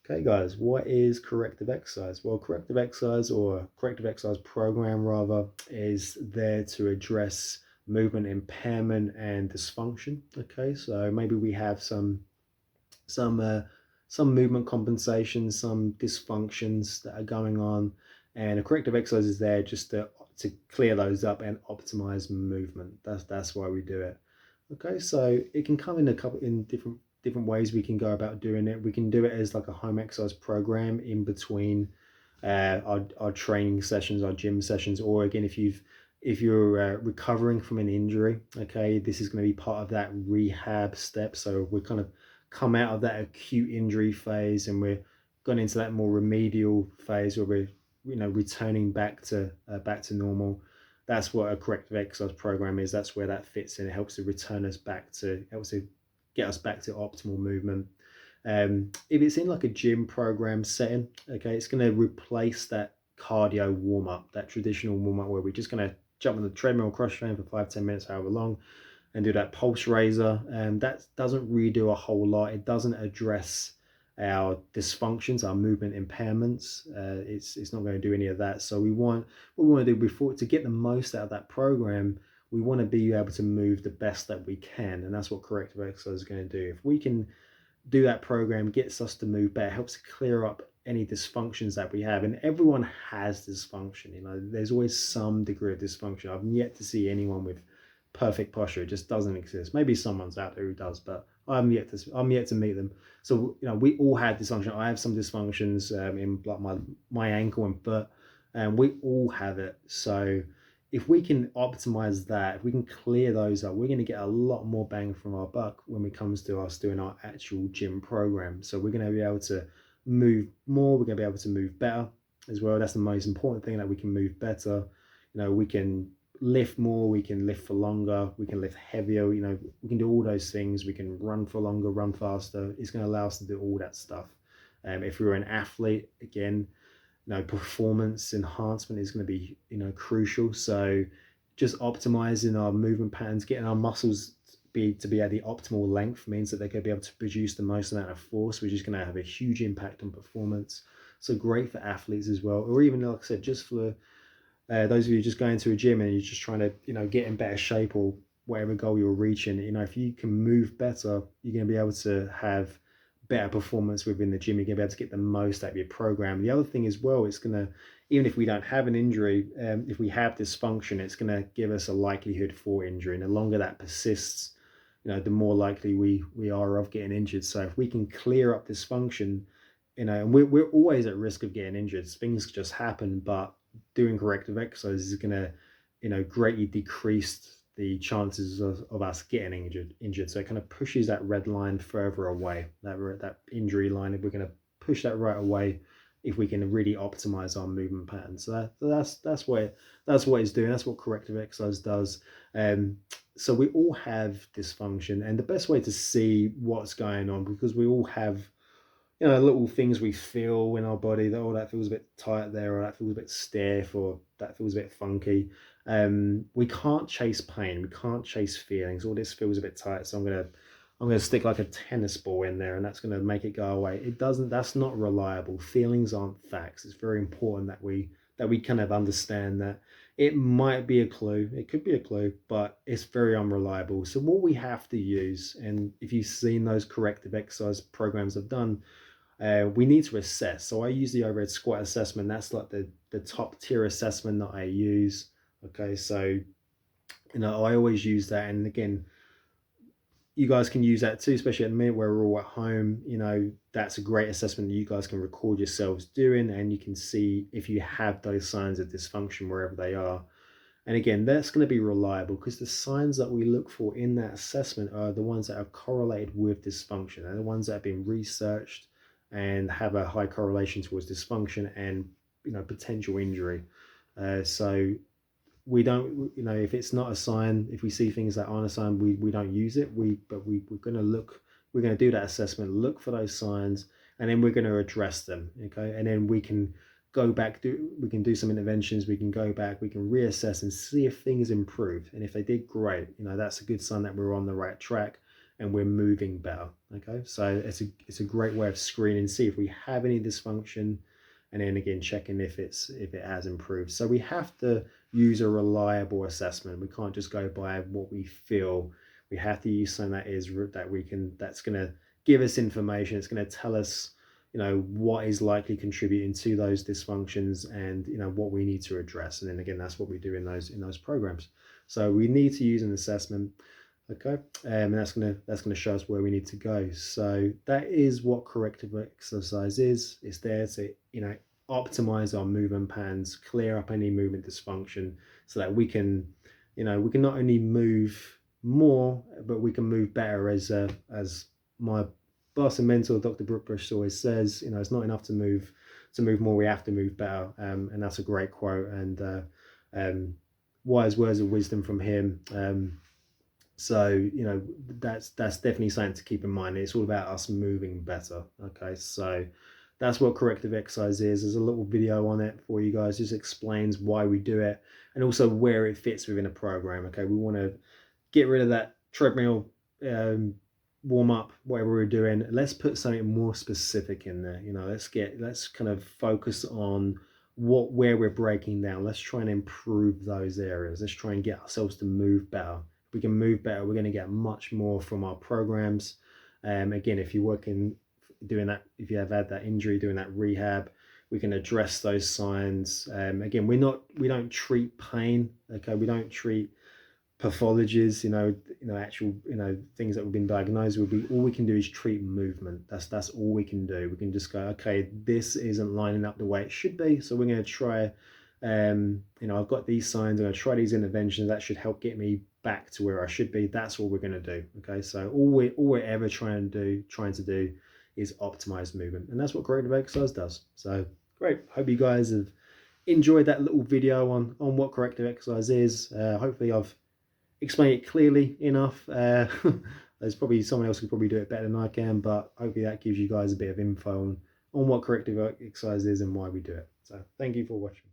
Okay, guys, what is corrective exercise? Well, corrective exercise, or corrective exercise program rather, is there to address movement impairment and dysfunction. Okay, so maybe we have some uh, some movement compensations, some dysfunctions that are going on, and a corrective exercise is there just to clear those up and optimize movement. That's why we do it. Okay, so it can come in a couple in different ways we can go about doing it. We can do it as like a home exercise program in between our training sessions, our gym sessions, or again, if you're recovering from an injury, okay, this is going to be part of that rehab step. So we're kind of come out of that acute injury phase and we're gone into that more remedial phase where we're returning back to normal. That's what a corrective exercise program is. That's where that fits in. It helps to return us back to helps to get us back to optimal movement. If it's in like a gym program setting, okay, it's going to replace that cardio warm up, that traditional warm up where we're just going to jump on the treadmill, cross train for 5 10 minutes, however long, and do that pulse raiser. That doesn't really do a whole lot. It doesn't address our dysfunctions, our movement impairments. It's not going to do any of that. So what we want to do before to get the most out of that program. We want to be able to move the best that we can, and that's what corrective exercise is going to do. If we can do that program, gets us to move better, helps to clear up any dysfunctions that we have. And everyone has dysfunction. There's always some degree of dysfunction. I've yet to see anyone with perfect posture. It just doesn't exist. Maybe someone's out there who does, but I'm yet to meet them. So we all had dysfunction. I have some dysfunctions in like my ankle and foot, and we all have it. So if we can optimize that, if we can clear those up, we're going to get a lot more bang from our buck when it comes to us doing our actual gym program. So we're going to be able to move more, we're going to be able to move better as well. That's the most important thing, that we can move better. We can lift more, we can lift for longer, we can lift heavier, we can do all those things. We can run for longer, run faster. It's going to allow us to do all that stuff. If we were an athlete, again, performance enhancement is going to be crucial. So just optimizing our movement patterns, getting our muscles to be at the optimal length, means that they're going to be able to produce the most amount of force, which is going to have a huge impact on performance. So great for athletes as well, or even, like I said, just for those of you just going to a gym and you're just trying to get in better shape, or whatever goal you're reaching. If you can move better, you're going to be able to have better performance within the gym. You're going to be able to get the most out of your program. The other thing as well, it's going to, even if we don't have an injury, if we have dysfunction, it's going to give us a likelihood for injury. And the longer that persists, the more likely we are of getting injured. So if we can clear up dysfunction, and we're always at risk of getting injured. Things just happen, but doing corrective exercise is going to, greatly decrease the chances of us getting injured. So it kind of pushes that red line further away, that injury line. If we're going to push that right away, if we can really optimize our movement pattern. So that's what it's doing. That's what corrective exercise does. So we all have dysfunction, and the best way to see what's going on, because we all have little things we feel in our body, that that feels a bit tight there, or that feels a bit stiff, or that feels a bit funky. We can't chase pain, we can't chase feelings. All this feels a bit tight, so I'm gonna stick like a tennis ball in there, and that's gonna make it go away. It doesn't. That's not reliable. Feelings aren't facts. It's very important that we kind of understand that it might be a clue, it could be a clue, but it's very unreliable. So what we have to use, and if you've seen those corrective exercise programs I've done, we need to assess. So I use the overhead squat assessment. That's like the top tier assessment that I use. Okay, so I always use that, and again, you guys can use that too, especially at the minute where we're all at home. That's a great assessment that you guys can record yourselves doing, and you can see if you have those signs of dysfunction wherever they are. And again, that's going to be reliable, because the signs that we look for in that assessment are the ones that are correlated with dysfunction. They're the ones that have been researched and have a high correlation towards dysfunction and potential injury. So we don't, if it's not a sign, if we see things that aren't a sign, we don't use it. We're going to we're going to do that assessment, look for those signs, and then we're going to address them. Okay, and then we can go back, we can do some interventions, we can go back, we can reassess and see if things improved. And if they did, great. That's a good sign that we're on the right track. and we're moving better. Okay, so it's a great way of screening, see if we have any dysfunction, and then again checking if it has improved. So we have to use a reliable assessment. We can't just go by what we feel. We have to use something that's going to give us information. It's going to tell us, what is likely contributing to those dysfunctions, and what we need to address. And then again, that's what we do in those programs. So we need to use an assessment. Okay, and that's gonna show us where we need to go. So that is what corrective exercise is. It's there to optimize our movement patterns, clear up any movement dysfunction, so that we can not only move more, but we can move better. As my boss and mentor, Dr. Brooke Bush, always says, it's not enough to move more. We have to move better, and that's a great quote, and wise words of wisdom from him. So that's definitely something to keep in mind. It's all about us moving better. Okay, so that's what corrective exercise is. There's a little video on it for you guys. Just explains why we do it and also where it fits within a program. Okay, we want to get rid of that treadmill warm up, whatever we're doing. Let's put something more specific in there. Let's kind of focus on where we're breaking down. Let's try and improve those areas. Let's try and get ourselves to move better. If we can move better, we're going to get much more from our programs. Again, if you're working doing that, if you have had that injury, doing that rehab, we can address those signs. Again, we don't treat pain. Okay, we don't treat pathologies, actual, things that we've been diagnosed with. All we can do is treat movement. That's all we can do. We can just go, okay, this isn't lining up the way it should be, so we're going to try. I've got these signs. I'm going to try these interventions that should help get me back to where I should be. That's all we're going to do. Okay, so all we're ever trying to do is optimize movement, and that's what corrective exercise does. So great. Hope you guys have enjoyed that little video on what corrective exercise is. Hopefully I've explained it clearly enough. There's probably someone else who could probably do it better than I can, but hopefully that gives you guys a bit of info on what corrective exercise is and why we do it. So thank you for watching.